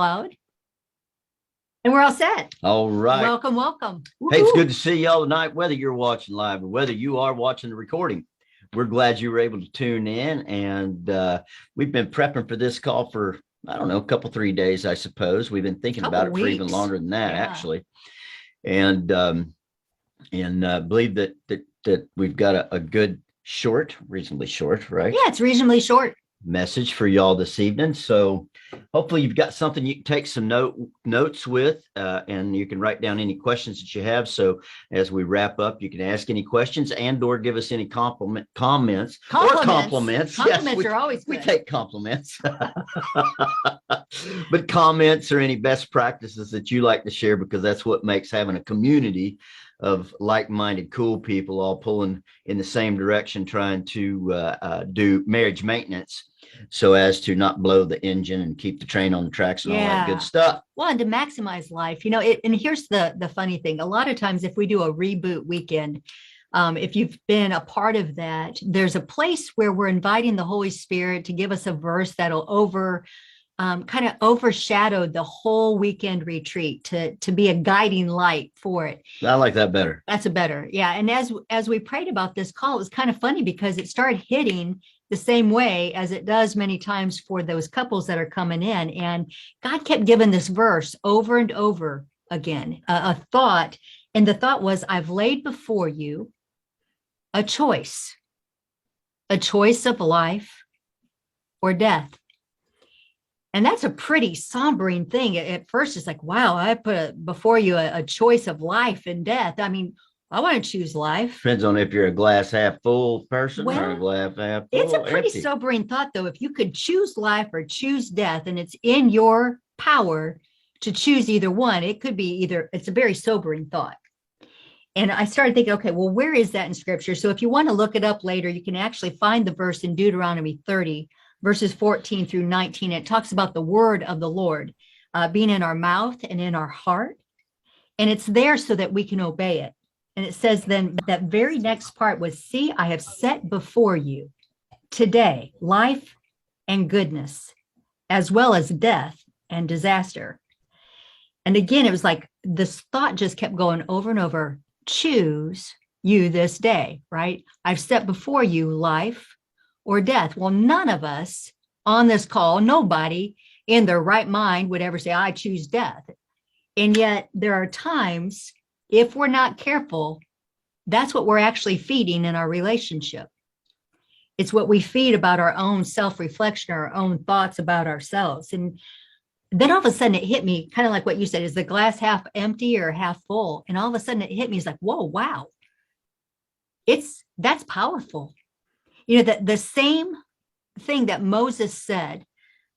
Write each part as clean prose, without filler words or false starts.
Loud. And we're all set. All right. Welcome, welcome. Hey, it's good to see y'all tonight, whether you're watching live or whether you are watching the recording. We're glad you were able to tune in. And we've been prepping for this call for, I don't know, a couple, 3 days, I suppose. We've been thinking about it for even longer than that, actually. And believe that we've got a good reasonably short, right? Yeah, it's reasonably short message for y'all this evening. So hopefully you've got something you can take some notes with, and you can write down any questions that you have. So as we wrap up, you can ask any questions or give us any comments. Compliments yes, are always good. We take compliments, but comments or any best practices that you like to share, because that's what makes having a community of like-minded, cool people all pulling in the same direction, trying to do marriage maintenance so as to not blow the engine and keep the train on the tracks and all that good stuff. Well, and to maximize life, and here's the funny thing. A lot of times if we do a reboot weekend, if you've been a part of that, there's a place where we're inviting the Holy Spirit to give us a verse that'll kind of overshadow the whole weekend retreat to be a guiding light for it. I like that better. That's a better. Yeah. And as we prayed about this call, it was kind of funny because it started hitting the same way as it does many times for those couples that are coming in. And God kept giving this verse over and over again, a thought. And the thought was, I've laid before you a choice of life or death. And that's a pretty sombering thing. At first, it's like, wow, I put before you a choice of life and death. I mean, I want to choose life. Depends on if you're a glass half full person or a glass half full. It's a pretty sobering thought, though. If you could choose life or choose death, and it's in your power to choose either one, it could be either. It's a very sobering thought. And I started thinking, okay, well, where is that in Scripture? So if you want to look it up later, you can actually find the verse in Deuteronomy 30. Verses 14 through 19, it talks about the word of the Lord being in our mouth and in our heart. And it's there so that we can obey it. And it says then that very next part was, see, I have set before you today life and goodness, as well as death and disaster. And again, it was like this thought just kept going over and over. Choose you this day, right? I've set before you life or death. Well, none of us on this call, nobody in their right mind would ever say, I choose death. And yet there are times, if we're not careful, that's what we're actually feeding in our relationship. It's what we feed about our own self-reflection, our own thoughts about ourselves. And then all of a sudden it hit me, kind of like what you said, is the glass half empty or half full? And all of a sudden it hit me, it's like, whoa, wow. That's powerful. The same thing that Moses said,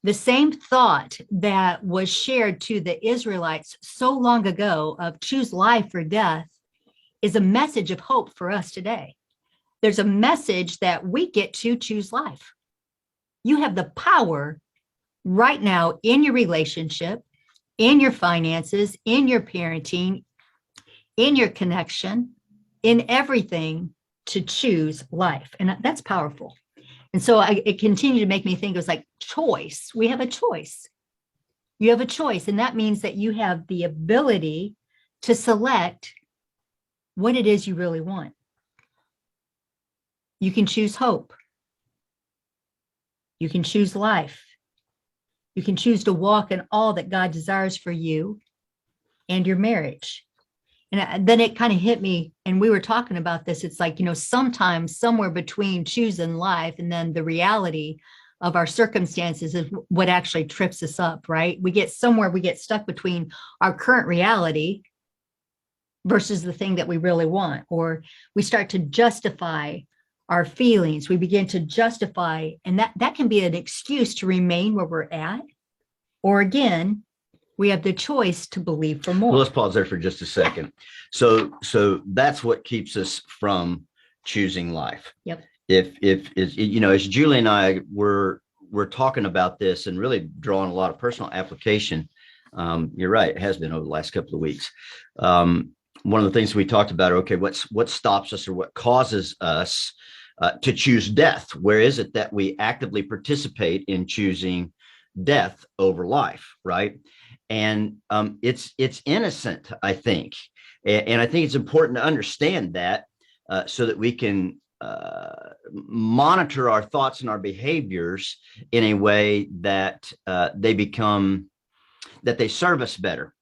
the same thought that was shared to the Israelites so long ago of choose life or death is a message of hope for us today. There's a message that we get to choose life. You have the power right now in your relationship, in your finances, in your parenting, in your connection, in everything, to choose life. And that's powerful. And so it continued to make me think, it was like choice. We have a choice. You have a choice. And that means that you have the ability to select what it is you really want. You can choose hope. You can choose life. You can choose to walk in all that God desires for you and your marriage. And then it kind of hit me, and we were talking about this. It's like, sometimes somewhere between choosing life and then the reality of our circumstances is what actually trips us up, right? We get stuck between our current reality versus the thing that we really want, or we start to justify our feelings. We begin to justify, and that can be an excuse to remain where we're at, or again, we have the choice to believe for more. Well, let's pause there for just a second. So that's what keeps us from choosing life. Yep. If as Julie and I were talking about this and really drawing a lot of personal application, you're right, it has been over the last couple of weeks. One of the things we talked about, okay, what stops us or what causes us to choose death? Where is it that we actively participate in choosing death over life, right? And it's innocent, I think. And I think it's important to understand that so that we can monitor our thoughts and our behaviors in a way that they serve us better.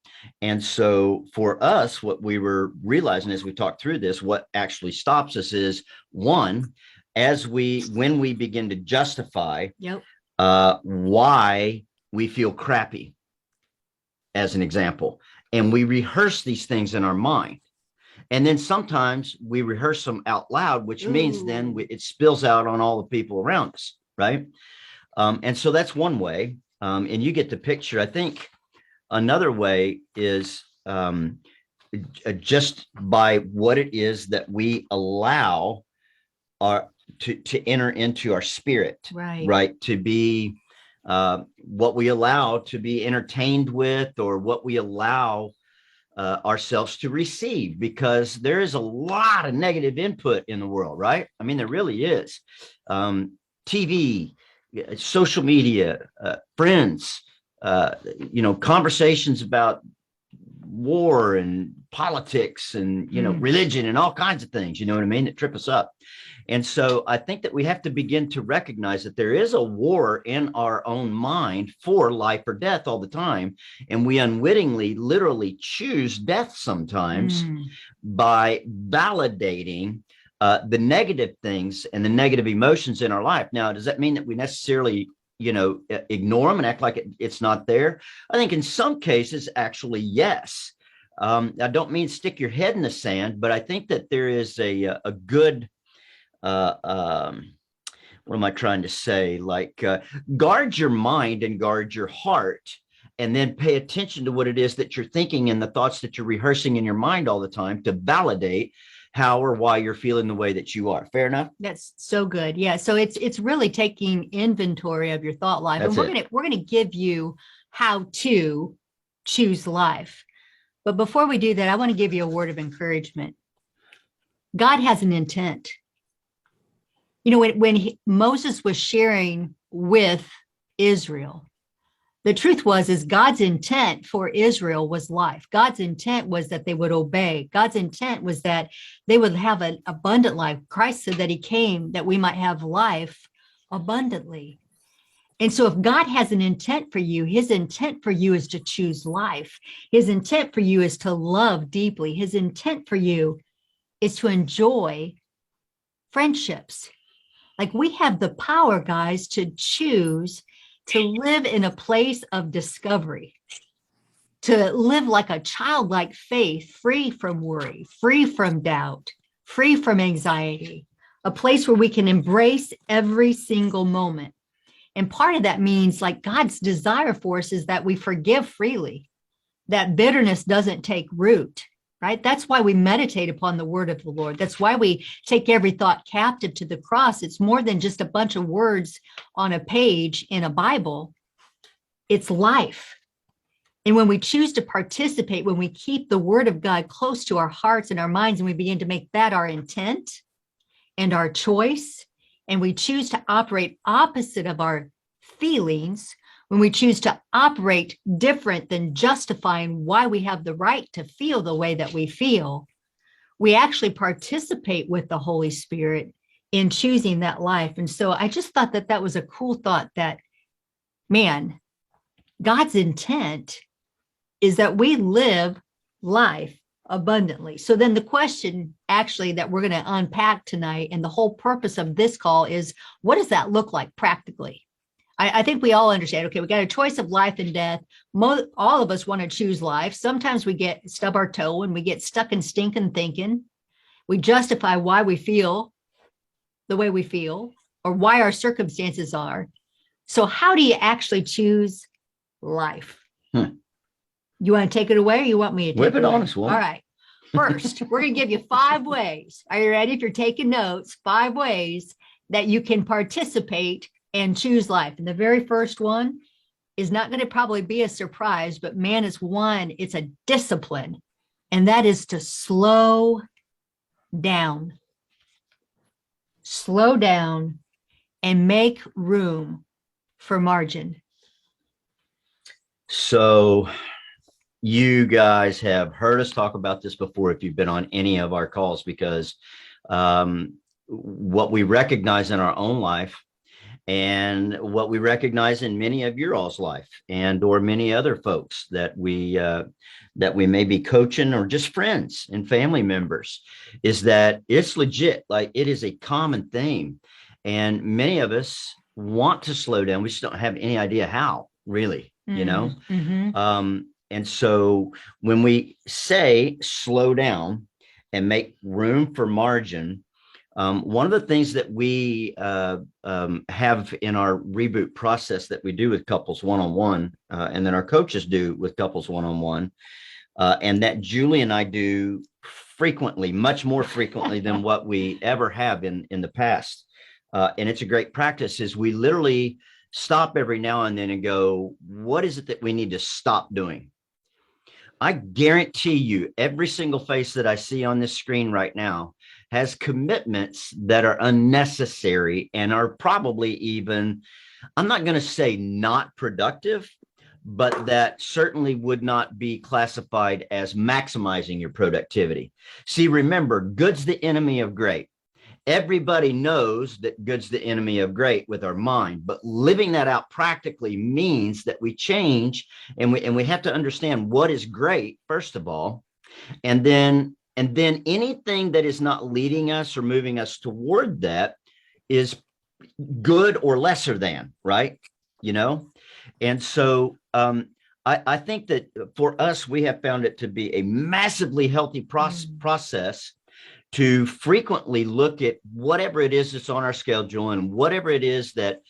And so for us, what we were realizing as we talked through this, what actually stops us is one, when we begin to justify why we feel crappy, as an example, and we rehearse these things in our mind. And then sometimes we rehearse them out loud, which means then it spills out on all the people around us, right? And so that's one way. And you get the picture. I think another way is just by what it is that we allow to enter into our spirit, right? To be what we allow to be entertained with, or what we allow ourselves to receive, because there is a lot of negative input in the world, right? I mean, there really is. TV, social media, friends, conversations about war and politics and, religion and all kinds of things, you know what I mean, that trip us up. And so I think that we have to begin to recognize that there is a war in our own mind for life or death all the time. And we unwittingly literally choose death sometimes by validating the negative things and the negative emotions in our life. Now, does that mean that we necessarily, ignore them and act like it's not there? I think in some cases, actually, yes. I don't mean stick your head in the sand, but I think that there is a good what am I trying to say? Like, guard your mind and guard your heart, and then pay attention to what it is that you're thinking and the thoughts that you're rehearsing in your mind all the time to validate how or why you're feeling the way that you are. Fair enough? That's so good. Yeah. So it's really taking inventory of your thought life. That's and we're gonna give you how to choose life. But before we do that, I want to give you a word of encouragement. God has an intent. When Moses was sharing with Israel, the truth is God's intent for Israel was life. God's intent was that they would obey. God's intent was that they would have an abundant life. Christ said that he came that we might have life abundantly. And so if God has an intent for you, his intent for you is to choose life. His intent for you is to love deeply. His intent for you is to enjoy friendships. Like, we have the power, guys, to choose to live in a place of discovery, to live like a childlike faith, free from worry, free from doubt, free from anxiety, a place where we can embrace every single moment. And part of that means, like, God's desire for us is that we forgive freely, that bitterness doesn't take root. Right? That's why we meditate upon the word of the Lord. That's why we take every thought captive to the cross. It's more than just a bunch of words on a page in a Bible. It's life. And when we choose to participate, when we keep the word of God close to our hearts and our minds, and we begin to make that our intent and our choice, and we choose to operate opposite of our feelings, when we choose to operate different than justifying why we have the right to feel the way that we feel, we actually participate with the Holy Spirit in choosing that life. And so I just thought that that was a cool thought, that, man, God's intent is that we live life abundantly. So then the question actually that we're going to unpack tonight, and the whole purpose of this call, is, what does that look like practically? I think we all understand, okay, we got a choice of life and death. All of us want to choose life. Sometimes we stub our toe and we get stuck in stinking thinking. We justify why we feel the way we feel, or why our circumstances are. So how do you actually choose life? You want to take it away, or you want me to take Whip it away? on us, woman. All right. First, we're going to give you 5 ways. Are you ready? If you're taking notes, 5 ways that you can participate and choose life. And the very first one is not going to probably be a surprise, but man, it's a discipline. And that is to slow down. Slow down and make room for margin. So you guys have heard us talk about this before if you've been on any of our calls, because what we recognize in our own life and what we recognize in many of your all's life and or many other folks that we may be coaching or just friends and family members is that it's legit. Like, it is a common theme, and many of us want to slow down. We just don't have any idea how, really, you know. And so when we say slow down and make room for margin, one of the things that we have in our reboot process that we do with couples one-on-one, and then our coaches do with couples one-on-one, and that Julie and I do frequently, much more frequently than what we ever have in the past. And it's a great practice, is we literally stop every now and then and go, what is it that we need to stop doing? I guarantee you, every single face that I see on this screen right now has commitments that are unnecessary and are probably even, I'm not going to say not productive, but that certainly would not be classified as maximizing your productivity. See, remember, good's the enemy of great. Everybody knows that good's the enemy of great with our mind, but living that out practically means that we change, and we have to understand what is great, first of all, and then anything that is not leading us or moving us toward that is good or lesser than, right? You know? And so I think that for us, we have found it to be a massively healthy process to frequently look at whatever it is that's on our schedule and whatever it is that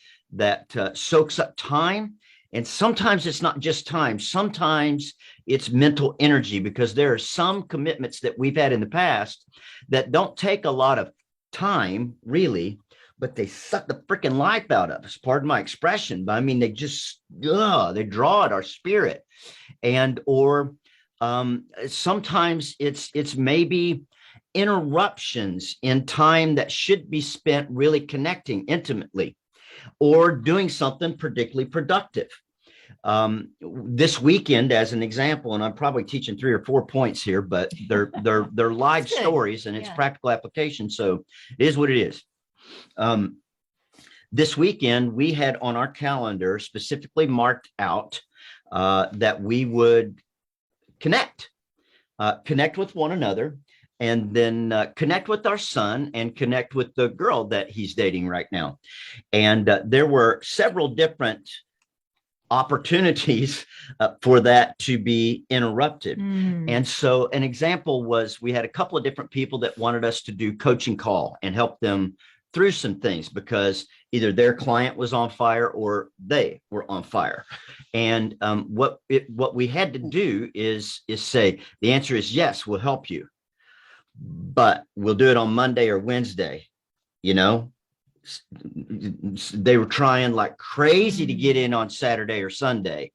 soaks up time. And sometimes it's not just time. Sometimes it's mental energy, because there are some commitments that we've had in the past that don't take a lot of time, really, but they suck the freaking life out of us. Pardon my expression, but I mean, they just, they draw at our spirit. And, or sometimes it's maybe interruptions in time that should be spent really connecting intimately or doing something particularly productive. This weekend, as an example, and I'm probably teaching 3 or 4 points here, but they're live stories and it's practical application. So it is what it is. This weekend, we had on our calendar specifically marked out that we would connect with one another, and then connect with our son and connect with the girl that he's dating right now. And there were several different opportunities for that to be interrupted. And so an example was, we had a couple of different people that wanted us to do coaching call and help them through some things, because either their client was on fire or they were on fire. And what we had to do is say, the answer is yes, we'll help you, but we'll do it on Monday or Wednesday. You know, they were trying like crazy to get in on Saturday or Sunday.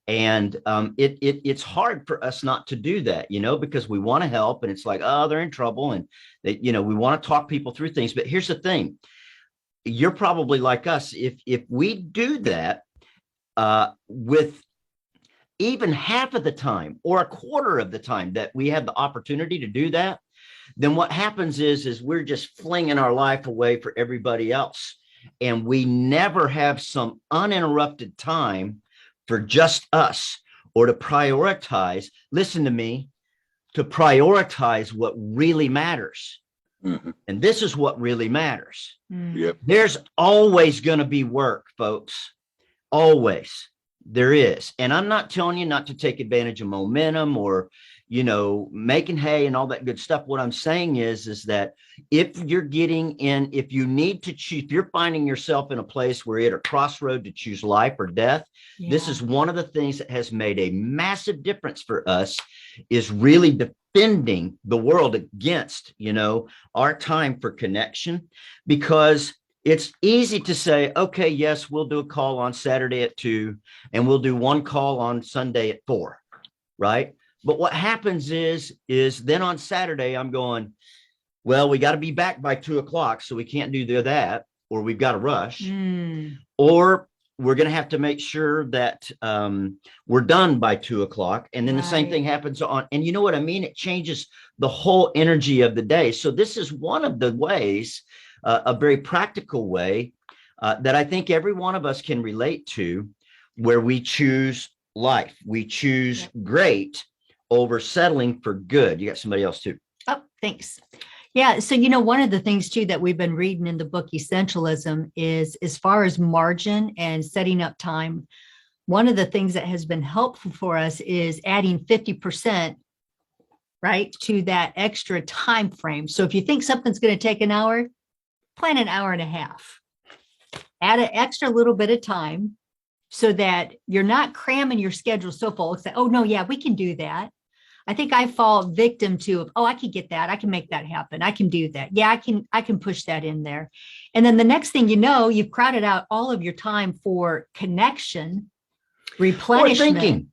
And it's hard for us not to do that, you know, because we want to help, and it's like, oh, they're in trouble, and they, you know, we want to talk people through things. But here's the thing, you're probably like us. If we do that with even half of the time or a quarter of the time that we have the opportunity to do that, then what happens is we're just flinging our life away for everybody else. And we never have some uninterrupted time for just us, or to prioritize, listen to me, to prioritize what really matters. And this is what really matters. There's always going to be work, folks. Always. There is. And I'm not telling you not to take advantage of momentum or, you know, making hay and all that good stuff. What I'm saying is that if you're getting in, if you need to choose, if you're finding yourself in a place where you're at a crossroad to choose life or death, this is one of the things that has made a massive difference for us, is really defending the world against, you know, our time for connection. Because it's easy to say, okay, yes, we'll do a call on Saturday at 2, and we'll do one call on Sunday at 4, right? But what happens is then on Saturday, I'm going, well, we got to be back by 2 o'clock, so we can't do that, or we've got to rush. Or we're going to have to make sure that we're done by 2 o'clock. And then the same Right. thing happens and you know what I mean? It changes the whole energy of the day. So this is one of the ways, a very practical way that I think every one of us can relate to, where we choose life. We choose great over settling for good. You got somebody else too. Oh, thanks. Yeah. So, you know, one of the things too that we've been reading in the book Essentialism is, as far as margin and setting up time, one of the things that has been helpful for us is adding 50%, right, to that extra time frame. So if you think something's going to take an hour, plan an hour and a half. Add an extra little bit of time so that you're not cramming your schedule so full. It's like, oh no, yeah, we can do that. I think I fall victim to, oh, I can get that. I can make that happen. I can do that. Yeah, I can push that in there. And then the next thing you know, you've crowded out all of your time for connection, replenishment,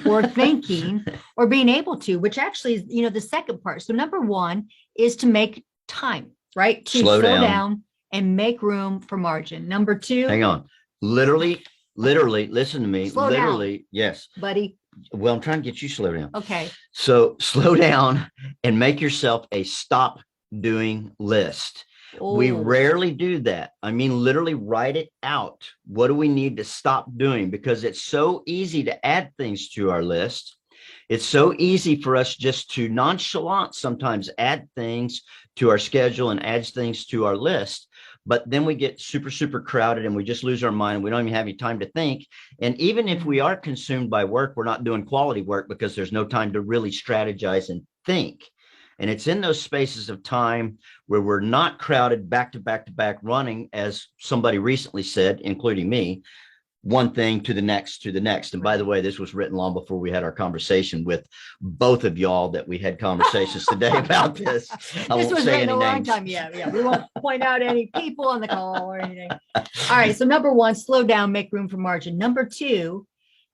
or thinking, or being able to, which actually is, you know, the second part. So number one is to make time, right? To slow down and make room for margin. Number two. Hang on. Literally, listen to me. Slow literally, down, yes. buddy. Well, I'm trying to get you slow down. Okay. So slow down and make yourself a stop doing list. Oh. We rarely do that. I mean, literally write it out. What do we need to stop doing? Because it's so easy to add things to our list. It's so easy for us just to nonchalant sometimes add things to our schedule and add things to our list. But then we get super, super crowded and we just lose our mind. And we don't even have any time to think. And even if we are consumed by work, we're not doing quality work because there's no time to really strategize and think. And it's in those spaces of time where we're not crowded back to back to back running, as somebody recently said, including me, one thing to the next to the next. And by the way, this was written long before we had our conversation with both of y'all that we had conversations today about this. This was written a long time. Yeah. We won't point out any people on the call or anything. All right. So number one, slow down, make room for margin. Number two,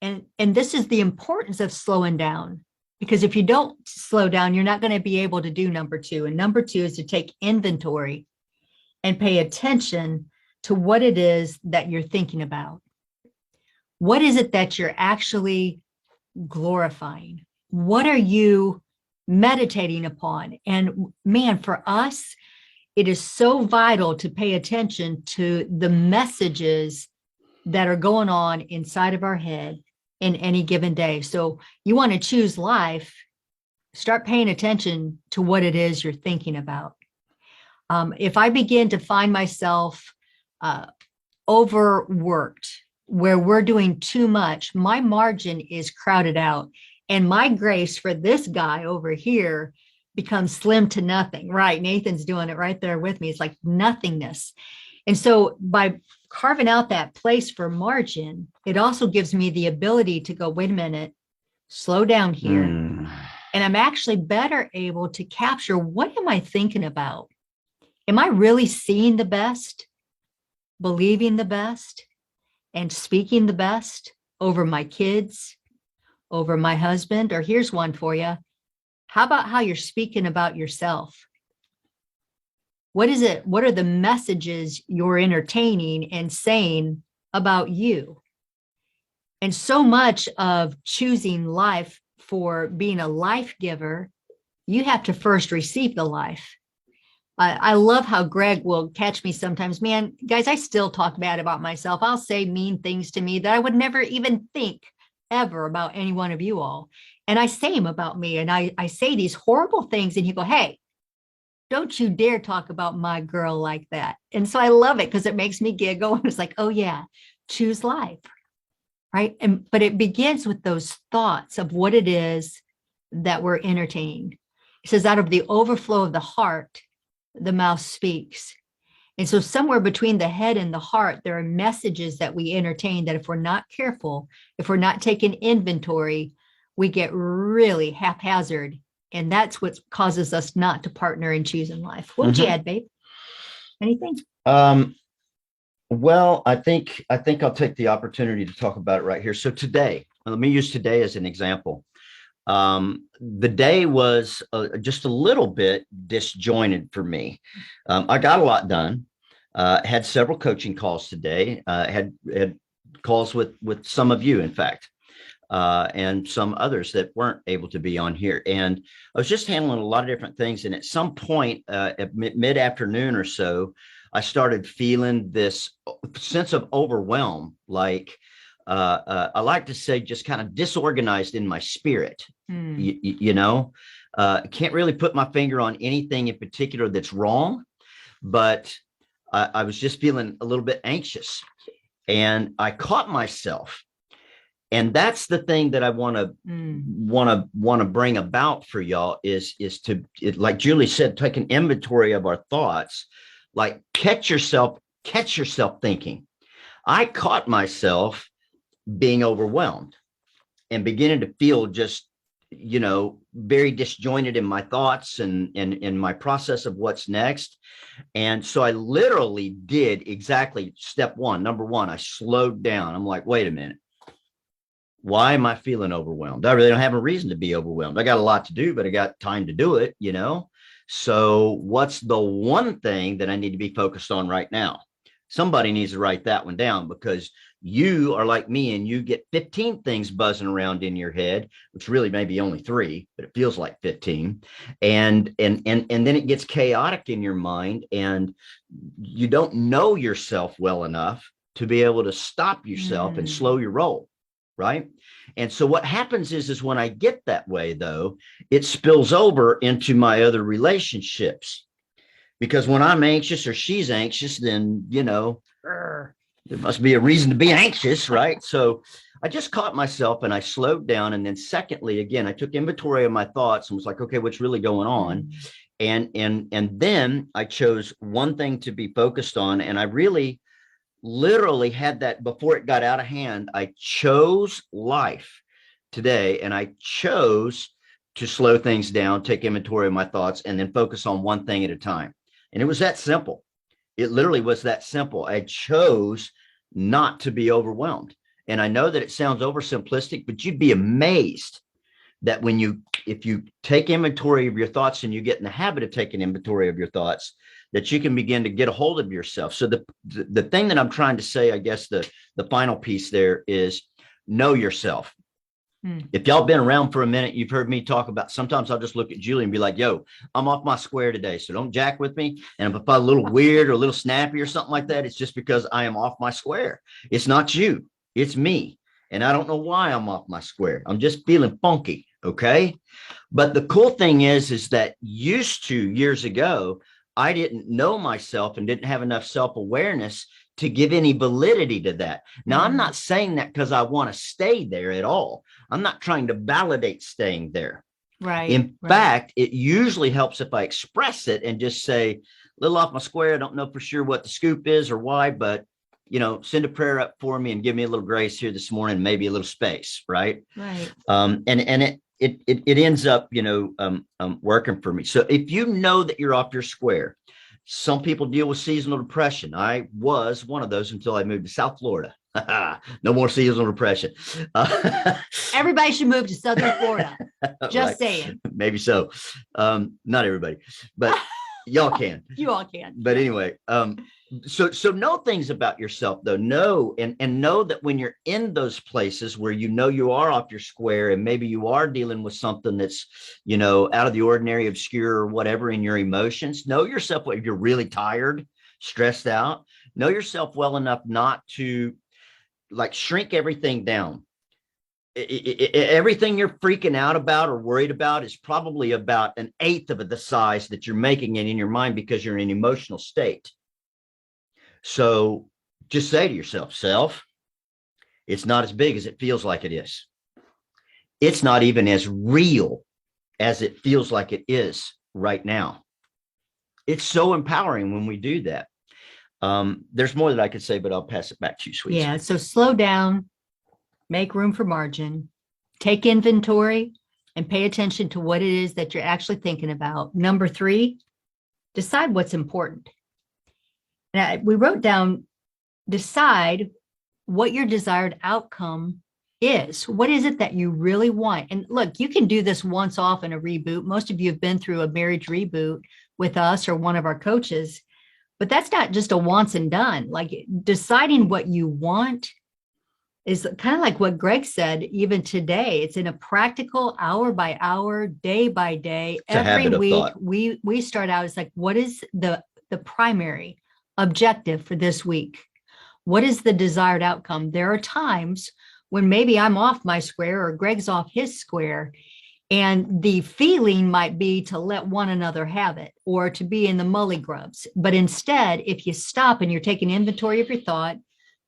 and this is the importance of slowing down, because if you don't slow down, you're not going to be able to do number two. And number two is to take inventory and pay attention to what it is that you're thinking about. What is it that you're actually glorifying? What are you meditating upon? And man, for us, it is so vital to pay attention to the messages that are going on inside of our head in any given day. So you want to choose life, start paying attention to what it is you're thinking about. If I begin to find myself overworked, where we're doing too much, my margin is crowded out, and my grace for this guy over here becomes slim to nothing. Right? Nathan's doing it right there with me. It's like nothingness. And so by carving out that place for margin, it also gives me the ability to go, wait a minute, slow down here. And I'm actually better able to capture, what am I thinking about? Am I really seeing the best, believing the best, and speaking the best over my kids, over my husband? Or here's one for you. How about how you're speaking about yourself? What is it? What are the messages you're entertaining and saying about you? And so much of choosing life for being a life giver, you have to first receive the life. I love how Greg will catch me sometimes. Man, guys, I still talk bad about myself. I'll say mean things to me that I would never even think ever about any one of you all. And I say them about me. And I say these horrible things. And you go, hey, don't you dare talk about my girl like that. And so I love it because it makes me giggle. And it's like, oh yeah, choose life. Right. But it begins with those thoughts of what it is that we're entertaining. It says, out of the overflow of the heart, the mouth speaks. And so somewhere between the head and the heart, there are messages that we entertain that if we're not careful, if we're not taking inventory, we get really haphazard. And that's what causes us not to partner and choose in life. What would you add, babe? Anything? Well, I think I'll take the opportunity to talk about it right here. So today, let me use today as an example. The day was just a little bit disjointed for me. I got a lot done, had several coaching calls today, had calls with some of you, in fact, and some others that weren't able to be on here. And I was just handling a lot of different things. And at some point, at mid-afternoon or so, I started feeling this sense of overwhelm, like I like to say just kind of disorganized in my spirit. You know, can't really put my finger on anything in particular that's wrong, but I was just feeling a little bit anxious, and I caught myself. And that's the thing that I want to bring about for y'all is to, like Julie said, take an inventory of our thoughts, like catch yourself thinking. I caught myself being overwhelmed and beginning to feel just, very disjointed in my thoughts and in my process of what's next. And so I literally did exactly step one. Number one, I slowed down. I'm like, wait a minute. Why am I feeling overwhelmed? I really don't have a reason to be overwhelmed. I got a lot to do, but I got time to do it, So what's the one thing that I need to be focused on right now? Somebody needs to write that one down, because you are like me and you get 15 things buzzing around in your head, which really may be only 3, but it feels like 15. And then it gets chaotic in your mind, and you don't know yourself well enough to be able to stop yourself and slow your roll. Right. And so what happens is when I get that way, though, it spills over into my other relationships, because when I'm anxious or she's anxious, then, there must be a reason to be anxious. Right. So I just caught myself and I slowed down. And then secondly, again, I took inventory of my thoughts and was like, okay, what's really going on? And then I chose one thing to be focused on. And I really literally had that before it got out of hand. I chose life today, and I chose to slow things down, take inventory of my thoughts, and then focus on one thing at a time. And it was that simple. It literally was that simple. I chose not to be overwhelmed. And I know that it sounds oversimplistic, but you'd be amazed that if you take inventory of your thoughts and you get in the habit of taking inventory of your thoughts, that you can begin to get a hold of yourself. So the thing that I'm trying to say, I guess the final piece there is know yourself. If y'all been around for a minute, you've heard me talk about, sometimes I'll just look at Julie and be like, yo, I'm off my square today, so don't jack with me. And if I'm a little weird or a little snappy or something like that, it's just because I am off my square. It's not you, it's me. And I don't know why I'm off my square. I'm just feeling funky. Okay. But the cool thing is that years ago, I didn't know myself and didn't have enough self-awareness to give any validity to that. Now, I'm not saying that because I want to stay there at all. I'm not trying to validate staying there. Right. In fact, it usually helps if I express it and just say, a little off my square. I don't know for sure what the scoop is or why, but send a prayer up for me and give me a little grace here this morning, maybe a little space. Right. Right. And it ends up, working for me. So if you know that you're off your square, some people deal with seasonal depression. I was one of those until I moved to South Florida. No more seasonal depression. Everybody should move to Southern Florida. Just saying. Maybe so. Not everybody, but y'all can. You all can. But anyway, so know things about yourself, though. Know and know that when you're in those places where you are off your square and maybe you are dealing with something that's out of the ordinary, obscure, or whatever in your emotions, know yourself. If you're really tired, stressed out, know yourself well enough not to shrink everything down. Everything you're freaking out about or worried about is probably about 1/8 of the size that you're making it in your mind, because you're in an emotional state. So just say to yourself, self, it's not as big as it feels like it is. It's not even as real as it feels like it is right now. It's so empowering when we do that. There's more that I could say, but I'll pass it back to you, sweetie. Yeah. So slow down, make room for margin, take inventory, and pay attention to what it is that you're actually thinking about. Number 3, decide what's important. And we wrote down, decide what your desired outcome is. What is it that you really want? And look, you can do this once off in a reboot. Most of you have been through a marriage reboot with us or one of our coaches, but that's not just a once and done. Like, deciding what you want is kind of like what Greg said, even today. It's in a practical, hour by hour, day by day. It's a Every habit of week thought. we start out, it's like, what is the primary objective for this week? What is the desired outcome? There are times when maybe I'm off my square or Greg's off his square, and the feeling might be to let one another have it or to be in the mully grubs. But instead, if you stop and you're taking inventory of your thought,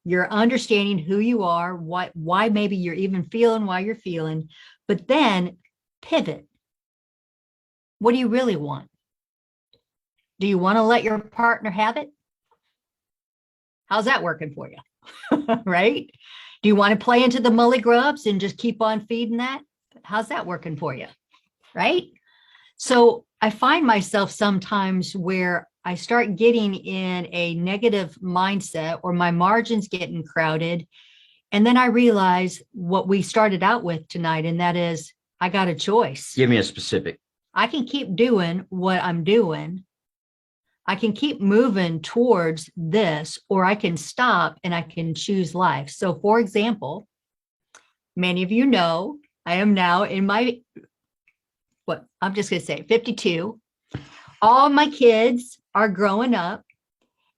you're understanding who you are, why maybe you're even feeling why you're feeling, but then pivot. What do you really want? Do you want to let your partner have it? How's that working for you? Right? Do you want to play into the mully grubs and just keep on feeding that? How's that working for you? Right? So I find myself sometimes where I start getting in a negative mindset or my margins getting crowded. And then I realize what we started out with tonight, and that is I got a choice. Give me a specific. I can keep doing what I'm doing. I can keep moving towards this, or I can stop and I can choose life. So, for example, many of you know I am now in my, what I'm just going to say, 52. All my kids are growing up,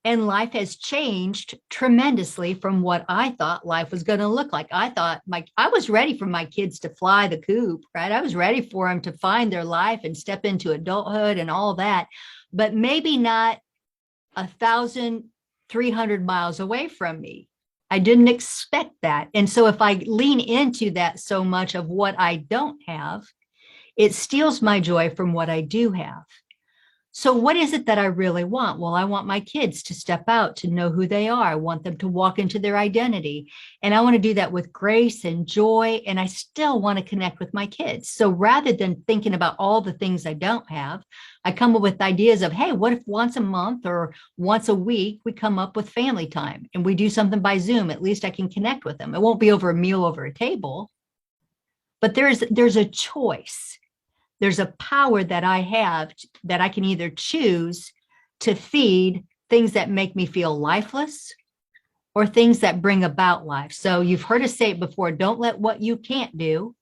and life has changed tremendously from what I thought life was going to look like. I was ready for my kids to fly the coop, right? I was ready for them to find their life and step into adulthood and all that, but maybe not 1,300 miles away from me. I didn't expect that. And so if I lean into that so much of what I don't have, it steals my joy from what I do have. So what is it that I really want? Well, I want my kids to step out, to know who they are. I want them to walk into their identity. And I want to do that with grace and joy. And I still want to connect with my kids. So rather than thinking about all the things I don't have, I come up with ideas of, hey, what if once a month or once a week, we come up with family time and we do something by Zoom? At least I can connect with them. It won't be over a meal over a table, but there's a choice. There's a power that I have that I can either choose to feed things that make me feel lifeless or things that bring about life. So you've heard us say it before, don't let what you can't do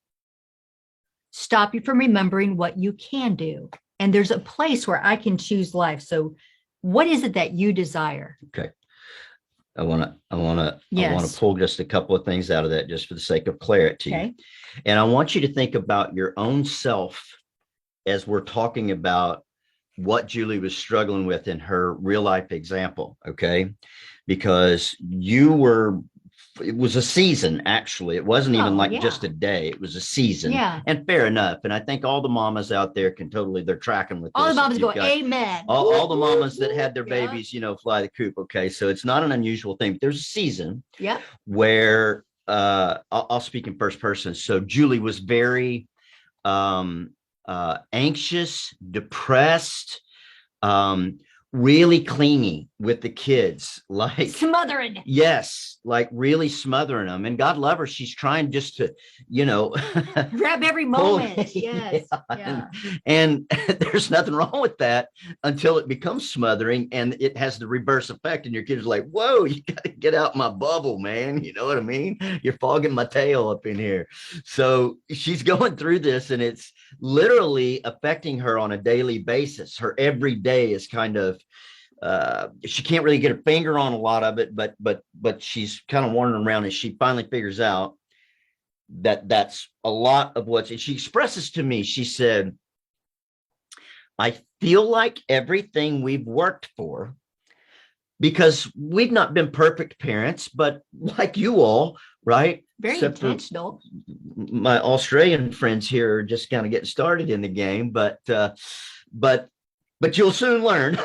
stop you from remembering what you can do. And there's a place where I can choose life. So what is it that you desire? Okay. I want to Yes. pull just a couple of things out of that just for the sake of clarity. Okay. And I want you to think about your own self as we're talking about what Julie was struggling with in her real life example. Okay. Because it was a season, actually. It wasn't even just a day. It was a season. Yeah. And fair enough. And I think all the mamas out there they're tracking with this. All the mamas go, amen. All the mamas that had their babies, fly the coop. Okay. So it's not an unusual thing. There's a season where I'll speak in first person. So Julie was very anxious, depressed, really clingy with the kids, like smothering. Yes, like really smothering them. And God love her, she's trying just to, grab every moment. Yes. Yeah. And there's nothing wrong with that until it becomes smothering and it has the reverse effect. And your kids are like, whoa, you got to get out my bubble, man. You know what I mean? You're fogging my tail up in here. So she's going through this and it's literally affecting her on a daily basis. Her every day is kind of, she can't really get her finger on a lot of it, but she's kind of wandering around and she finally figures out that's a lot of what she expresses to me. She said, I feel like everything we've worked for, because we've not been perfect parents, but like you all, right? Very intentional. My Australian friends here are just kind of getting started in the game, but you'll soon learn.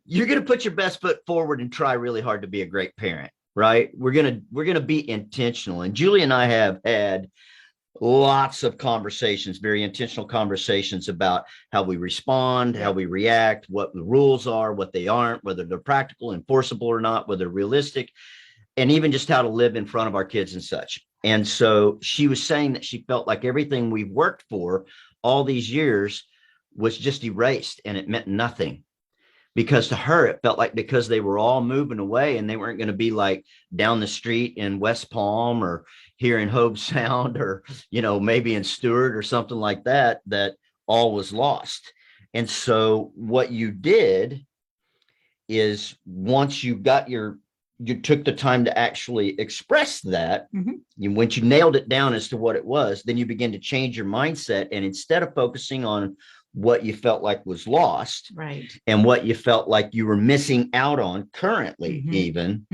You're going to put your best foot forward and try really hard to be a great parent, right? We're going to be intentional. And Julie and I have had lots of conversations, very intentional conversations about how we respond, how we react, what the rules are, what they aren't, whether they're practical, enforceable or not, whether realistic, and even just how to live in front of our kids and such. And so she was saying that she felt like everything we've worked for all these years was just erased and it meant nothing. because to her, it felt like because they were all moving away and they weren't going to be like down the street in West Palm or here in Hobe Sound or, maybe in Stewart or something like that, that all was lost. And so what you did is once you took the time to actually express that, once you nailed it down as to what it was, then you begin to change your mindset. And instead of focusing on what you felt like was lost, right, and what you felt like you were missing out on currently, even,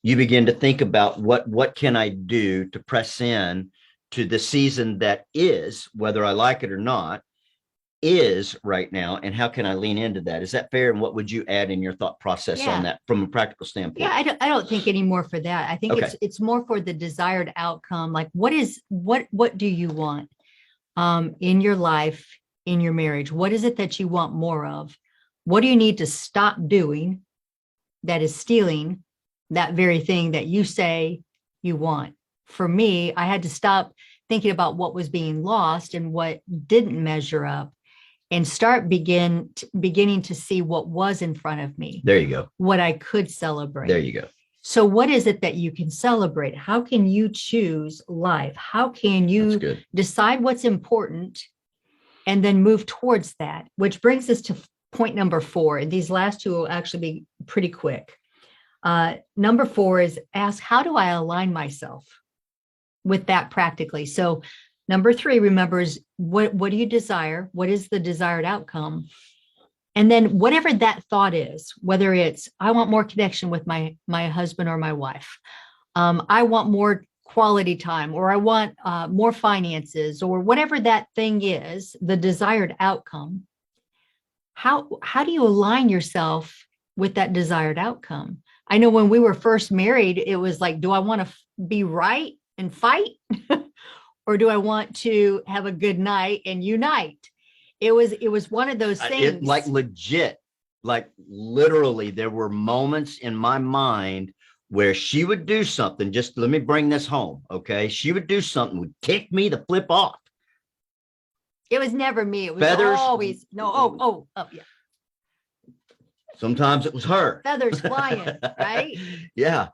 you begin to think about what can I do to press in to the season that is, whether I like it or not, is right now, and how can I lean into that? Is that fair? And what would you add in your thought process on that from a practical standpoint? Yeah, I don't think any more for that. I think it's more for the desired outcome. Like what do you want in your life, in your marriage? What is it that you want more of? What do you need to stop doing that is stealing that very thing that you say you want? For me, I had to stop thinking about what was being lost and what didn't measure up, and start beginning to see what was in front of me. There you go. What I could celebrate. There you go. So what is it that you can celebrate? How can you choose life? How can you decide what's important and then move towards that? Which brings us to point number 4. And these last two will actually be pretty quick. Number 4 is ask, how do I align myself with that practically? So number 3, remember, is what do you desire? What is the desired outcome? And then whatever that thought is, whether it's, I want more connection with my husband or my wife. I want more quality time, or I want more finances, or whatever that thing is, the desired outcome. How do you align yourself with that desired outcome? I know when we were first married, it was like, do I want to be right and fight? Or do I want to have a good night and unite? It was one of those things. Like legit, like literally, there were moments in my mind where she would do something. Just let me bring this home, okay? She would do something, would tick me to flip off. It was never me. It was feathers. Always no. Oh, yeah. Sometimes it was her. Feathers flying, right? Yeah.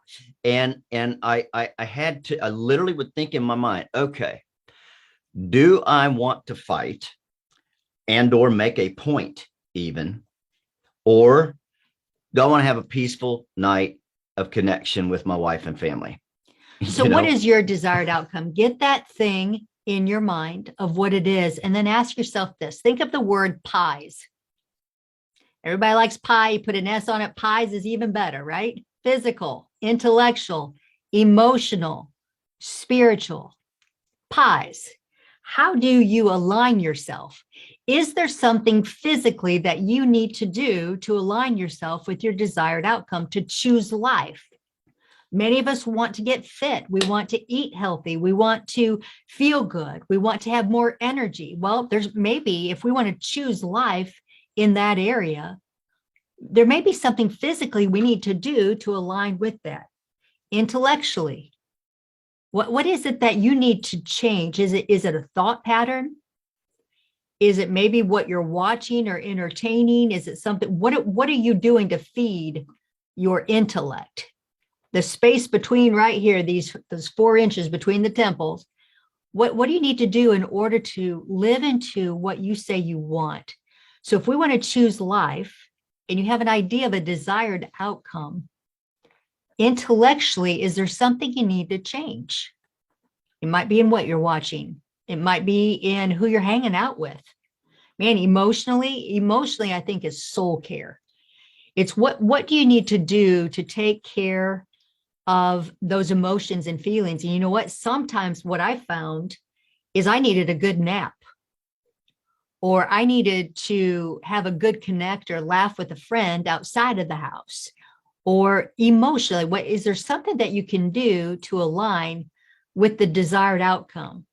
And I literally would think in my mind, okay, do I want to fight and or make a point even, or do I want to have a peaceful night of connection with my wife and family? So what is your desired outcome? Get that thing in your mind of what it is, and then ask yourself this. Think of the word pies. Everybody likes pie. You put an S on it. Pies is even better, right? Physical, intellectual, emotional, spiritual. Pies. How do you align yourself? Is there something physically that you need to do to align yourself with your desired outcome, to choose life? Many of us want to get fit. We want to eat healthy. We want to feel good. We want to have more energy. Well, there's maybe, if we want to choose life in that area, there may be something physically we need to do to align with that. Intellectually, what is it that you need to change? Is it a thought pattern? Is it maybe what you're watching or entertaining? Is it something, what are you doing to feed your intellect? The space between right here, those 4 inches between the temples, what do you need to do in order to live into what you say you want? So if we want to choose life and you have an idea of a desired outcome, intellectually, is there something you need to change? It might be in what you're watching. It might be in who you're hanging out with. Man, emotionally, I think is soul care. It's what do you need to do to take care of those emotions and feelings? And you know what? Sometimes what I found is I needed a good nap, or I needed to have a good connect or laugh with a friend outside of the house. Or emotionally, is there something that you can do to align with the desired outcome,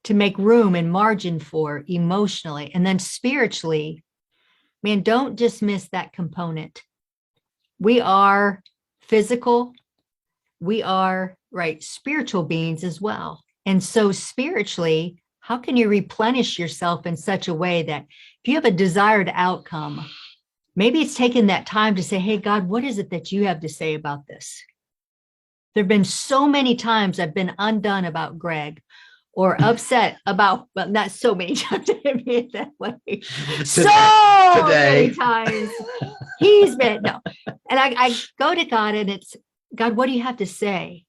to make room and margin for emotionally? And then spiritually, man, don't dismiss that component. We are physical, we are, right, spiritual beings as well. And so spiritually, how can you replenish yourself in such a way that if you have a desired outcome, Maybe it's taking that time to say, hey, God, what is it that you have to say about this? There have been so many times I've been undone about Greg or upset about, well, not so many times, I didn't mean it that way. So Today. many times he's been, no. And I go to God and it's, God, what do you have to say?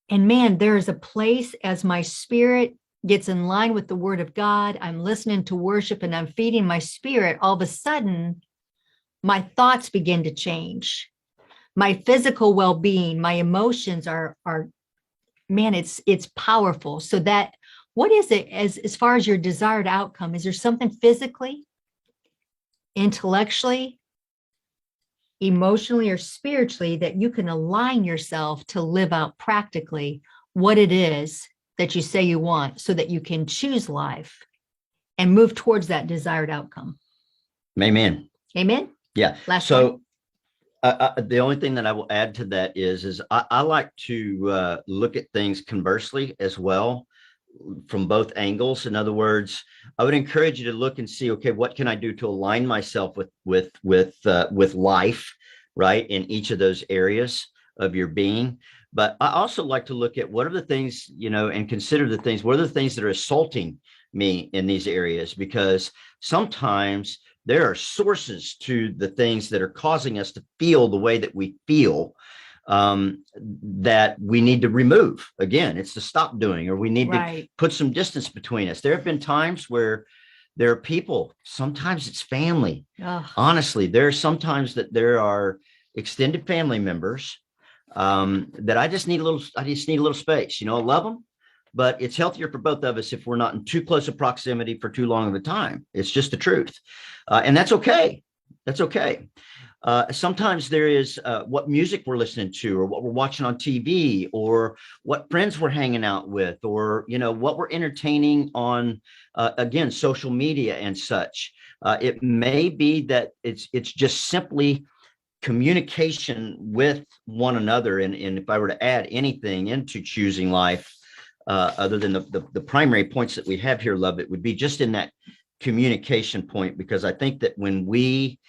And man, there is a place as my spirit gets in line with the word of God, I'm listening to worship and I'm feeding my spirit. All of a sudden, my thoughts begin to change. My physical well-being, my emotions are man, it's powerful. So that, what is it as far as your desired outcome? Is there something physically, intellectually, emotionally, or spiritually that you can align yourself to live out practically what it is that you say you want so that you can choose life and move towards that desired outcome? Amen. Amen. Yeah. Last so one. the only thing that I will add to that is I like to look at things conversely as well, from both angles. In other words, I would encourage you to look and see, okay, what can I do to align myself with life, right, in each of those areas of your being. But I also like to look at what are the things, and consider the things, what are the things that are assaulting me in these areas, because sometimes there are sources to the things that are causing us to feel the way that we feel, that we need to remove. Again, it's to stop doing, or we need to put some distance between us. There have been times where there are people, sometimes it's family. Honestly, there are sometimes that there are extended family members that I just need a little space. I love them, but it's healthier for both of us if we're not in too close a proximity for too long of a time. It's just the truth. And that's okay. That's okay. Sometimes there is what music we're listening to, or what we're watching on TV, or what friends we're hanging out with, or, what we're entertaining on, again, social media and such. It may be that it's just simply communication with one another. And if I were to add anything into choosing life, other than the primary points that we have here, love, it would be just in that communication point, because I think that when we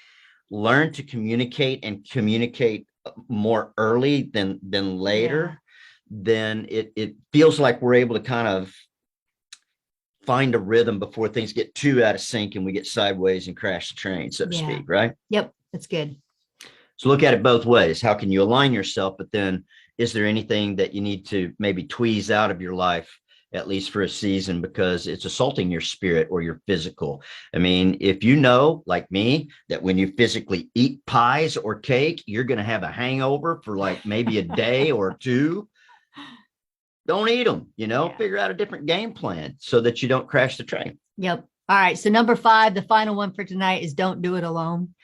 learn to communicate and communicate more early than later, then it feels like we're able to kind of find a rhythm before things get too out of sync and we get sideways and crash the train, so to speak, right? Yep, that's good. So look at it both ways. How can you align yourself? But then, is there anything that you need to maybe tweeze out of your life, at least for a season, because it's assaulting your spirit or your physical? I mean, if you know, like me, that when you physically eat pies or cake, you're going to have a hangover for like maybe a day or two, don't eat them, figure out a different game plan so that you don't crash the train. Yep. All right. So number 5, the final one for tonight, is don't do it alone.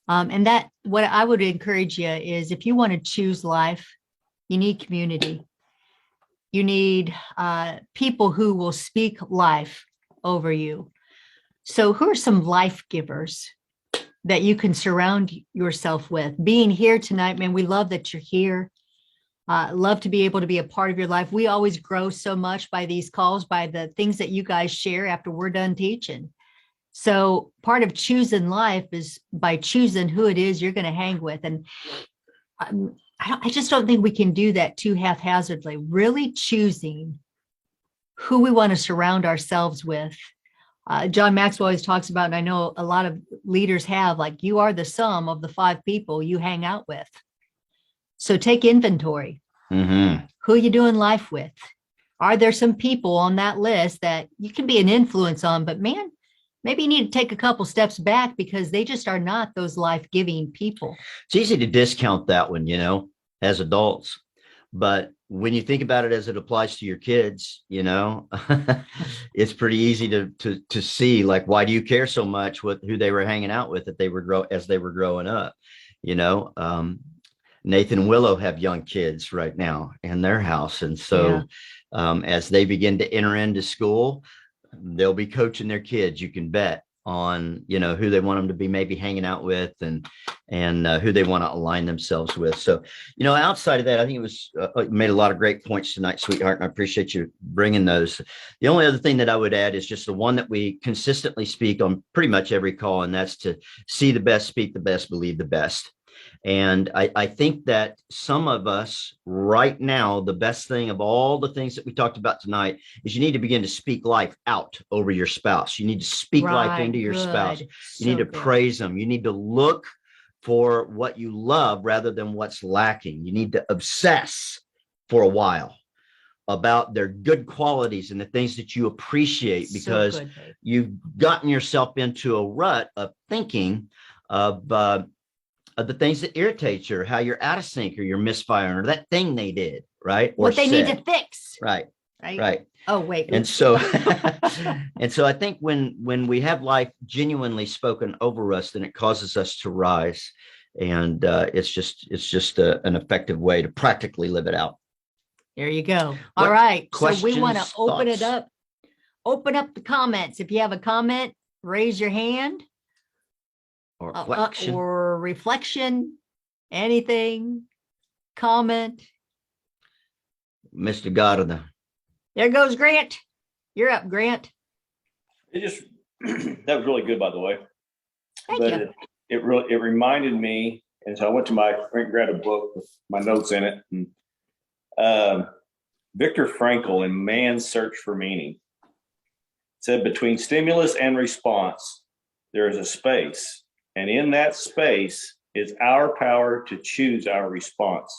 And that, what I would encourage you is, if you want to choose life, you need community. You need people who will speak life over you. So who are some life givers that you can surround yourself with? Being here tonight, man, we love that you're here. Love to be able to be a part of your life. We always grow so much by these calls, by the things that you guys share after we're done teaching. So part of choosing life is by choosing who it is you're going to hang with. And I just don't think we can do that too haphazardly. Really choosing who we want to surround ourselves with. John Maxwell always talks about, and I know a lot of leaders have, like, you are the sum of the 5 people you hang out with. So take inventory. Mm-hmm. Who are you doing life with? Are there some people on that list that you can be an influence on, but man, maybe you need to take a couple steps back because they just are not those life-giving people. It's easy to discount that one, as adults. But when you think about it as it applies to your kids, it's pretty easy to see, like, why do you care so much with who they were hanging out with as they were growing up? Nathan and Willow have young kids right now in their house. And so as they begin to enter into school, they'll be coaching their kids, you can bet on, you know, who they want them to be maybe hanging out with, and who they want to align themselves with. So, you know, outside of that, I think it was made a lot of great points tonight, sweetheart, and I appreciate you bringing those. The only other thing that I would add is just the one that we consistently speak on pretty much every call, and that's to see the best, speak the best, believe the best. And I think that some of us right now, the best thing of all the things that we talked about tonight is you need to begin to speak life out over your spouse. You need to speak life into your spouse. You need to praise them. You need to look for what you love rather than what's lacking. You need to obsess for a while about their good qualities and the things that you appreciate, because you've gotten yourself into a rut of thinking of the things that irritate you, or how you're out of sync, or you're misfiring, or that thing they did, right? Or what they need to fix. Right. Right. Oh, wait. And so, and so I think when we have life genuinely spoken over us, then it causes us to rise. And it's just an effective way to practically live it out. There you go. All right. So we want to questions, open it thoughts? up. Open up the comments. If you have a comment, raise your hand. Or reflection. Or reflection, anything, comment. Mr. Goddard. There goes Grant. You're up, Grant. It just that was really good, by the way. Thank you. It reminded me, and so I went and grabbed a book with my notes in it. And, Viktor Frankl in Man's Search for Meaning said, between stimulus and response, there is a space. And in that space is our power to choose our response.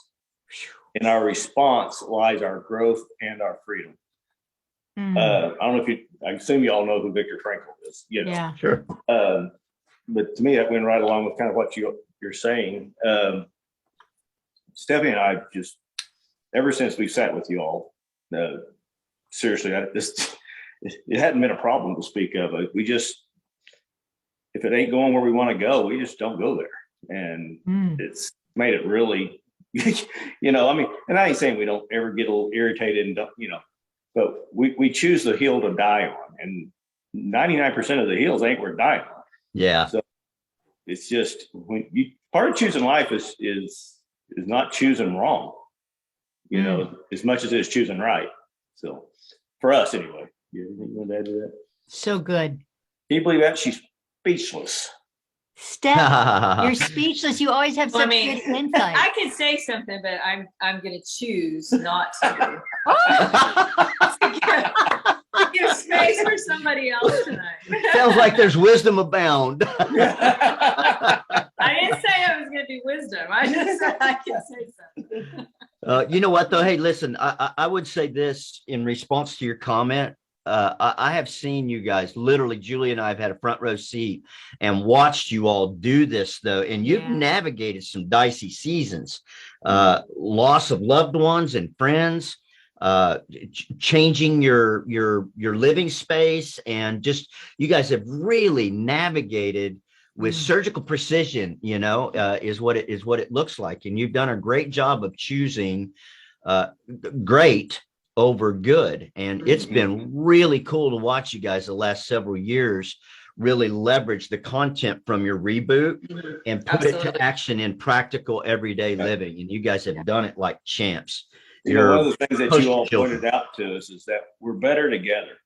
In our response lies our growth and our freedom. I don't know if I assume you all know who Viktor Frankl is. You know? Yeah. Sure. But to me, that went right along with kind of what you're saying. Stephanie and I just, ever since we sat with you all, seriously, it hadn't been a problem to speak of. We just, if it ain't going where we want to go, we just don't go there. And it's made it really, you know, I mean, and I ain't saying we don't ever get a little irritated and don't, you know, but we choose the hill to die on, and 99% of the hills ain't worth dying on. Yeah. So it's just, part of choosing life is not choosing wrong, you know, as much as it is choosing right. So for us anyway, you want to add to that? So good. Can you believe that? She's speechless. Steph, you're speechless. You always have such good insight. I could say something, but I'm going to choose not to. Give space for somebody else tonight. Sounds like there's wisdom abound. I didn't say I was going to be wisdom. I just said I can say something. You know what, though? Hey, listen, I would say this in response to your comment. I have seen you guys, literally, Julie and I have had a front row seat and watched you all do this, though. And you've navigated some dicey seasons, loss of loved ones and friends, changing your living space. And just, you guys have really navigated with surgical precision, you know, is what it looks like. And you've done a great job of choosing great over good. And it's been really cool to watch you guys the last several years really leverage the content from your reboot and put it to action in practical everyday living. And you guys have done it like champs. You know, one of the things that you all pointed out to us is that we're better together.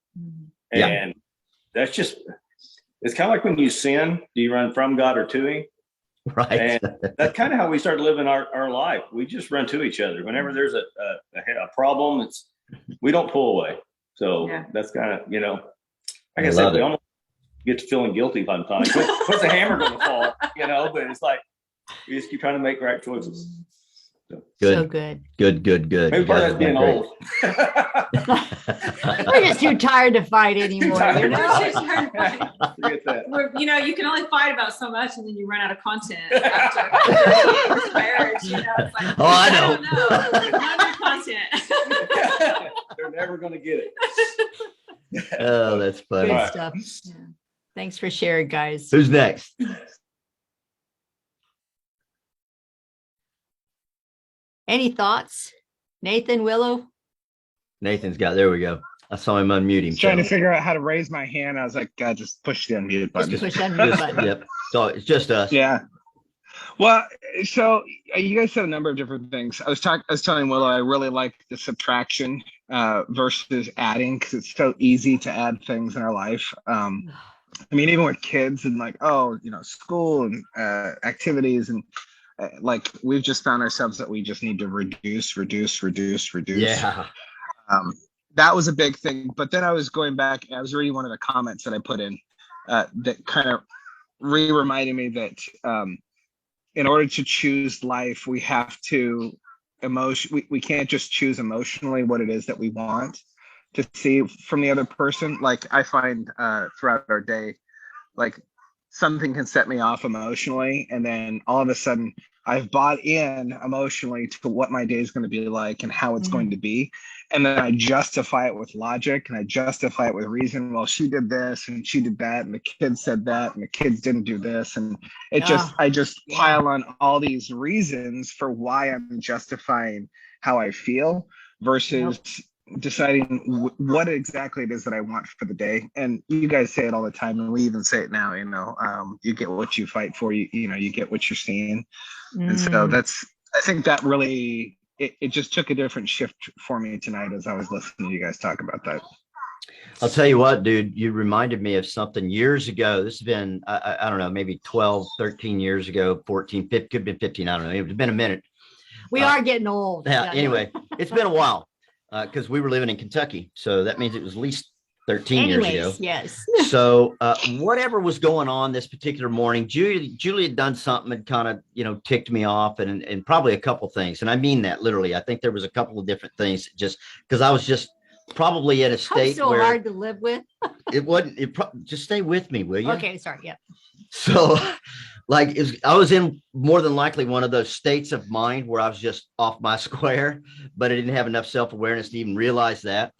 And that's just, it's kind of like when you sin, do you run from God or to him? Right. And that's kind of how we start living our life. We just run to each other. Whenever there's a problem, we don't pull away. So that's kind of, you know, like I said, we almost get to feeling guilty sometimes. What's the hammer going to fall? You know, but it's like, we just keep trying to make right choices. Good. So good. Good. Maybe part of that's being old. We're just too tired to fight anymore. You know? Forget that. You know, you can only fight about so much, and then you run out of content after marriage. You know, it's like, I don't know. Content. They're never going to get it. Oh, that's funny. Good stuff. Yeah. Thanks for sharing, guys. Who's next? Any thoughts? Nathan, Willow? Nathan's got, there we go. I saw him unmute was trying to himself. figure out how to raise my hand. I was like, God, just push the unmute button. Just push unmute button. Yep. So it's just us. Yeah. Well, so you guys said a number of different things. I was telling Willow I really like the subtraction versus adding, because it's so easy to add things in our life. I mean, even with kids and like, oh, school and activities and like we've just found ourselves that we just need to reduce. Yeah. That was a big thing. But then I was going back, I was reading one of the comments that I put in that kind of reminded me that in order to choose life, we have to we can't just choose emotionally what it is that we want to see from the other person. Like I find throughout our day, like something can set me off emotionally, and then all of a sudden I've bought in emotionally to what my day is going to be like and how it's going to be. And then I justify it with logic and I justify it with reason. Well, she did this and she did that, and the kids said that, and the kids didn't do this. And I just pile on all these reasons for why I'm justifying how I feel versus deciding what exactly it is that I want for the day. And you guys say it all the time, and we even say it now, you get what you fight for, you get what you're seeing. And so I think that really, it just took a different shift for me tonight as I was listening to you guys talk about that. I'll tell you what, dude, you reminded me of something years ago. This has been, I don't know, maybe 12, 13 years ago, 14, 15, could have been 15. I don't know. It's been a minute. We are getting old. Yeah. Anyway, it's been a while because we were living in Kentucky. So that means it was at least 13 years ago. Yes. So whatever was going on this particular morning, Julie had done something that kind of, ticked me off and probably a couple things. And I mean that literally. I think there was a couple of different things just because I was just probably in a state so where hard to live with. It wasn't, just stay with me, will you? Okay. Sorry. Yeah. So like I was in more than likely one of those states of mind where I was just off my square, but I didn't have enough self-awareness to even realize that.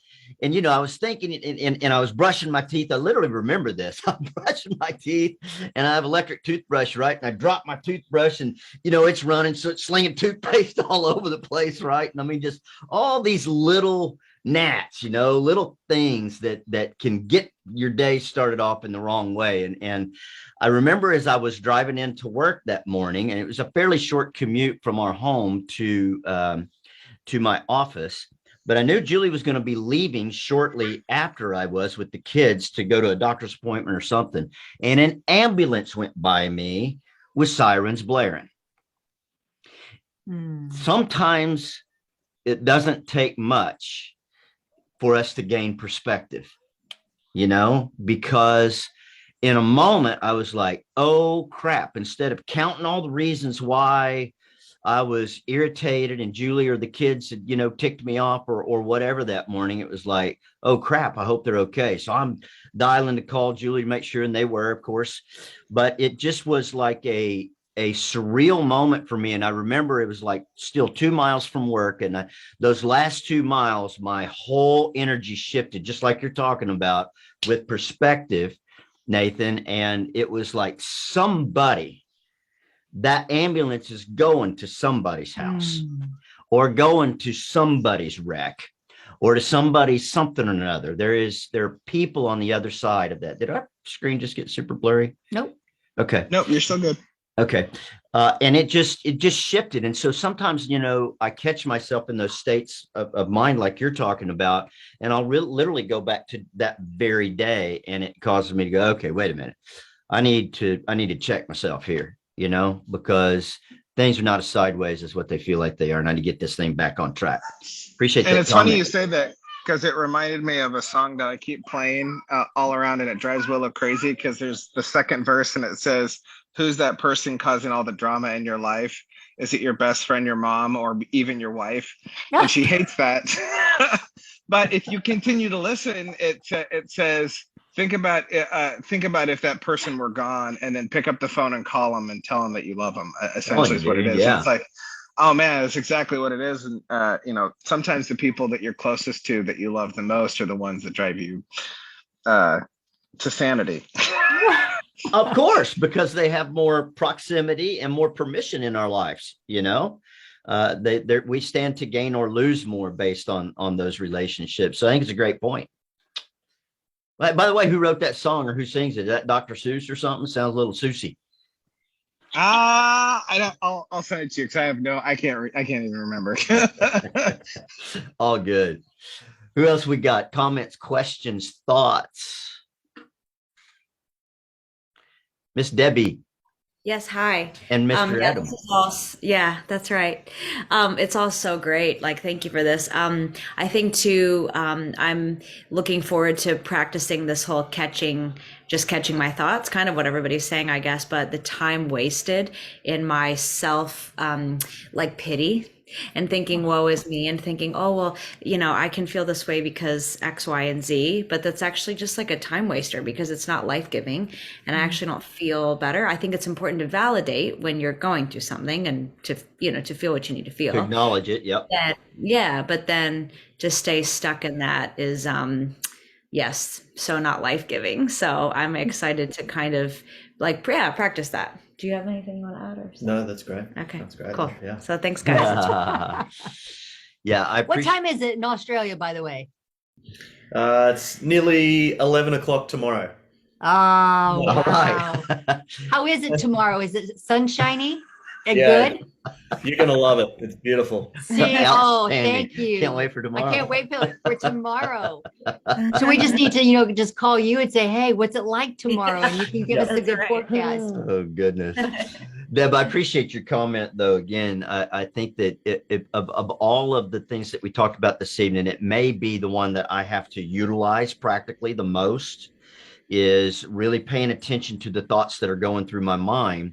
And, I was thinking and I was brushing my teeth. I literally remember this. I'm brushing my teeth and I have electric toothbrush, right? And I dropped my toothbrush and, it's running. So it's slinging toothpaste all over the place, right? And I mean, just all these little gnats, little things that can get your day started off in the wrong way. And I remember as I was driving into work that morning, and it was a fairly short commute from our home to my office, but I knew Julie was going to be leaving shortly after I was with the kids to go to a doctor's appointment or something. And an ambulance went by me with sirens blaring. Sometimes it doesn't take much for us to gain perspective, because in a moment I was like, oh crap, instead of counting all the reasons why I was irritated and Julie or the kids had, ticked me off or whatever that morning, it was like, oh crap, I hope they're okay. So I'm dialing to call Julie to make sure, and they were, of course, but it just was like a surreal moment for me. And I remember it was like still 2 miles from work. And those last 2 miles, my whole energy shifted, just like you're talking about with perspective, Nathan. And it was like that ambulance is going to somebody's house or going to somebody's wreck or to somebody's something or another. There are people on the other side of that. Did our screen just get super blurry? Nope. Okay. Nope, you're still good. Okay. And it just shifted. And so sometimes, I catch myself in those states of mind, like you're talking about, and I'll literally go back to that very day. And it causes me to go, okay, wait a minute. I need to check myself here, because things are not as sideways as what they feel like they are. And I need to get this thing back on track. Appreciate that. And it's funny you say that, because it reminded me of a song that I keep playing all around, and it drives Willow crazy because there's the second verse and it says, who's that person causing all the drama in your life? Is it your best friend, your mom, or even your wife? Yeah. And she hates that. But if you continue to listen, it says, think about if that person were gone, and then pick up the phone and call them and tell them that you love them. Essentially is what it is. Yeah. It's like, oh man, that's exactly what it is. And sometimes the people that you're closest to, that you love the most, are the ones that drive you to sanity. Of course, because they have more proximity and more permission in our lives. We stand to gain or lose more based on those relationships. So I think it's a great point. By the way, who wrote that song or who sings it? Is that Dr. Seuss or something? Sounds a little Seussy. I don't. I'll send it to you because I can't even remember. All good. Who else we got? Comments, questions, thoughts? Miss Debbie Yes, hi. and Mr. Yeah, Adam. this is all, yeah, that's right. It's all so great. Like, thank you for this. I think too, I'm looking forward to practicing this whole just catching my thoughts, kind of what everybody's saying, I guess, but the time wasted in my self, like pity and thinking, woe is me, and thinking, oh, well, I can feel this way because X, Y, and Z, but that's actually just like a time waster because it's not life-giving and I actually don't feel better. I think it's important to validate when you're going through something and to feel what you need to To feel. acknowledge it. Yep. Yeah, but then to stay stuck in that is, yes, so not life-giving. So I'm excited to kind of practice that. Do you have anything you want to add or something? No, that's great. Okay, That's great. cool. Yeah. So thanks, guys. Yeah, I What appreciate. time is it in Australia, by the way? It's nearly 11 o'clock tomorrow. Oh, All wow. right. How is it tomorrow? Is it sunshiny and Yeah. good? You're going to love it. It's beautiful. See, oh, Outstanding. thank you. Can't wait for tomorrow. I can't wait for tomorrow. So we just need to, just call you and say, hey, what's it like tomorrow? And you can give us a That's good right. forecast. Oh, goodness. Deb, I appreciate your comment, though. Again, I think that of all of the things that we talked about this evening, it may be the one that I have to utilize practically the most is really paying attention to the thoughts that are going through my mind.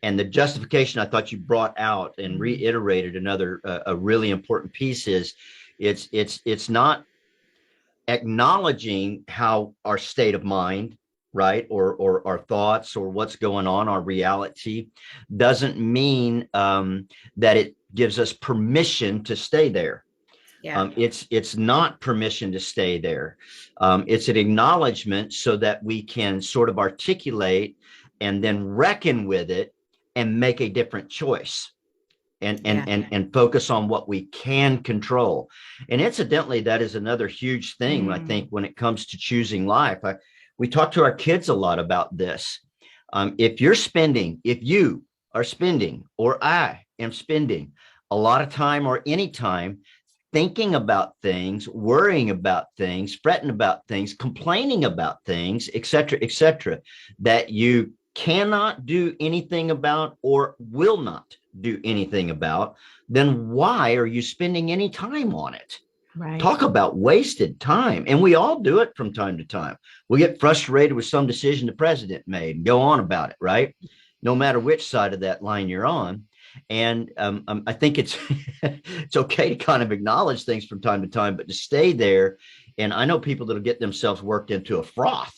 And the justification I thought you brought out and reiterated another a really important piece is it's not acknowledging how our state of mind, right, or our thoughts or what's going on, our reality doesn't mean that it gives us permission to stay there. Yeah. It's not permission to stay there. It's an acknowledgement so that we can sort of articulate and then reckon with it and make a different choice and focus on what we can control. And incidentally, that is another huge thing, I think, when it comes to choosing life. We talk to our kids a lot about this. If you are spending, or I am spending a lot of time or any time thinking about things, worrying about things, fretting about things, complaining about things, et cetera, that you cannot do anything about or will not do anything about, then why are you spending any time on it? Right. Talk about wasted time. And we all do it from time to time. We get frustrated with some decision the president made and go on about it, right? No matter which side of that line you're on. And I think it's it's okay to kind of acknowledge things from time to time, but to stay there. And I know people that'll get themselves worked into a froth,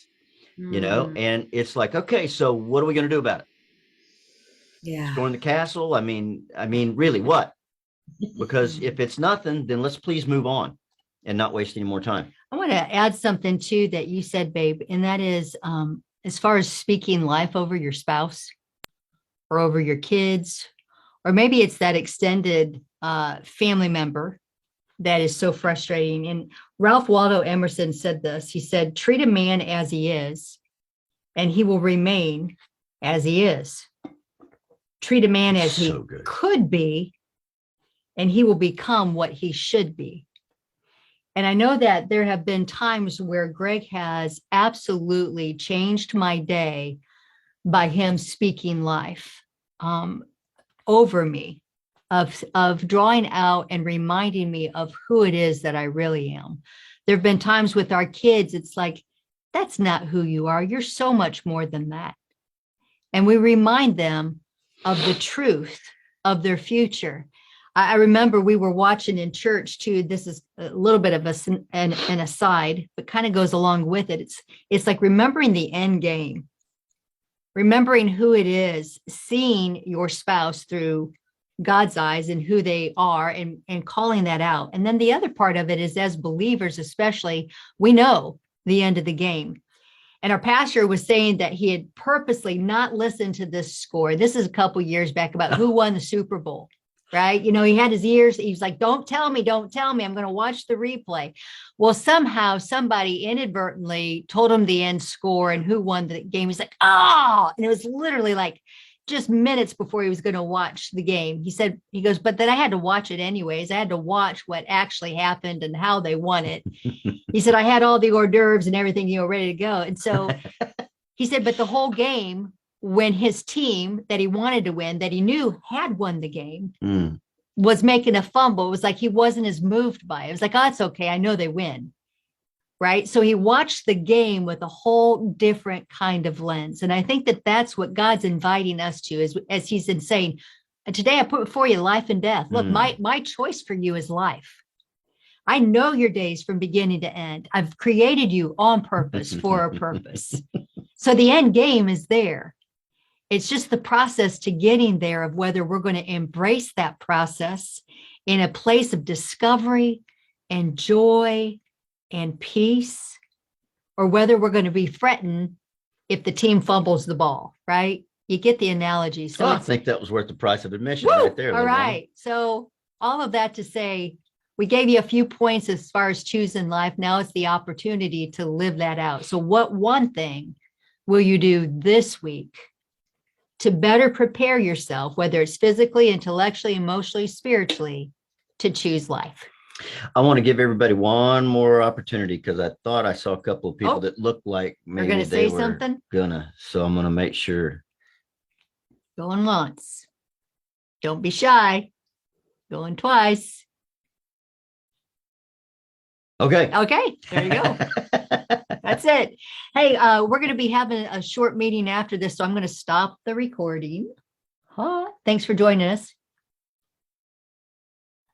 and it's like, okay, so what are we going to do about it? Yeah. Storm the castle? I mean, really, what? Because if it's nothing, then let's please move on and not waste any more time. I want to add something too that you said, babe, and that is as far as speaking life over your spouse or over your kids, or maybe it's that extended family member that is so frustrating. And Ralph Waldo Emerson said this. He said, treat a man as he is, and he will remain as he is. Treat a man as he So good. could be, and he will become what he should be. And I know that there have been times where Greg has absolutely changed my day by him speaking life over me, of drawing out and reminding me of who it is that I really am. There have been times with our kids, it's like, that's not who you are. You're so much more than that. And we remind them of the truth of their future. I remember we were watching in church too. This is a little bit of an aside, but kind of goes along with it. It's like remembering the end game, remembering who it is, seeing your spouse through God's eyes and who they are, and calling that out. And then the other part of it is, as believers, especially, we know the end of the game. And our pastor was saying that he had purposely not listened to this score. This is a couple years back, about who won the Super Bowl. right? You know, he had his ears. He was like, don't tell me. I'm going to watch the replay. Well, somehow somebody inadvertently told him the end score and who won the game. He's like, oh, and it was literally like just minutes before he was going to watch the game. He goes, but then I had to watch it anyways. I had to watch what actually happened and how they won it. He said, I had all the hors d'oeuvres and everything, ready to go. And so he said, but the whole game, when his team that he wanted to win, that he knew had won the game, was making a fumble, it was like he wasn't as moved by it. It was like, oh, it's okay. I know they win. Right. So he watched the game with a whole different kind of lens. And I think that that's what God's inviting us to, as he's been saying, today I put before you life and death. Look, my choice for you is life. I know your days from beginning to end. I've created you on purpose for a purpose. So the end game is there. It's just the process to getting there of whether we're going to embrace that process in a place of discovery and joy and peace, or whether we're going to be fretting if the team fumbles the ball, right? You get the analogy. So I think that was worth the price of admission woo, right there. all Liliana. right. So all of that to say, we gave you a few points as far as choosing life. Now it's the opportunity to live that out. So what one thing will you do this week to better prepare yourself, whether it's physically, intellectually, emotionally, spiritually, to choose life? I want to give everybody one more opportunity because I thought I saw a couple of people Oh, that looked like We're maybe going to they say were something. so I'm gonna make sure. Going once. Don't be shy. Going twice. Okay. Okay, there you go. That's it. Hey, we're going to be having a short meeting after this, so I'm going to stop the recording. Thanks for joining us.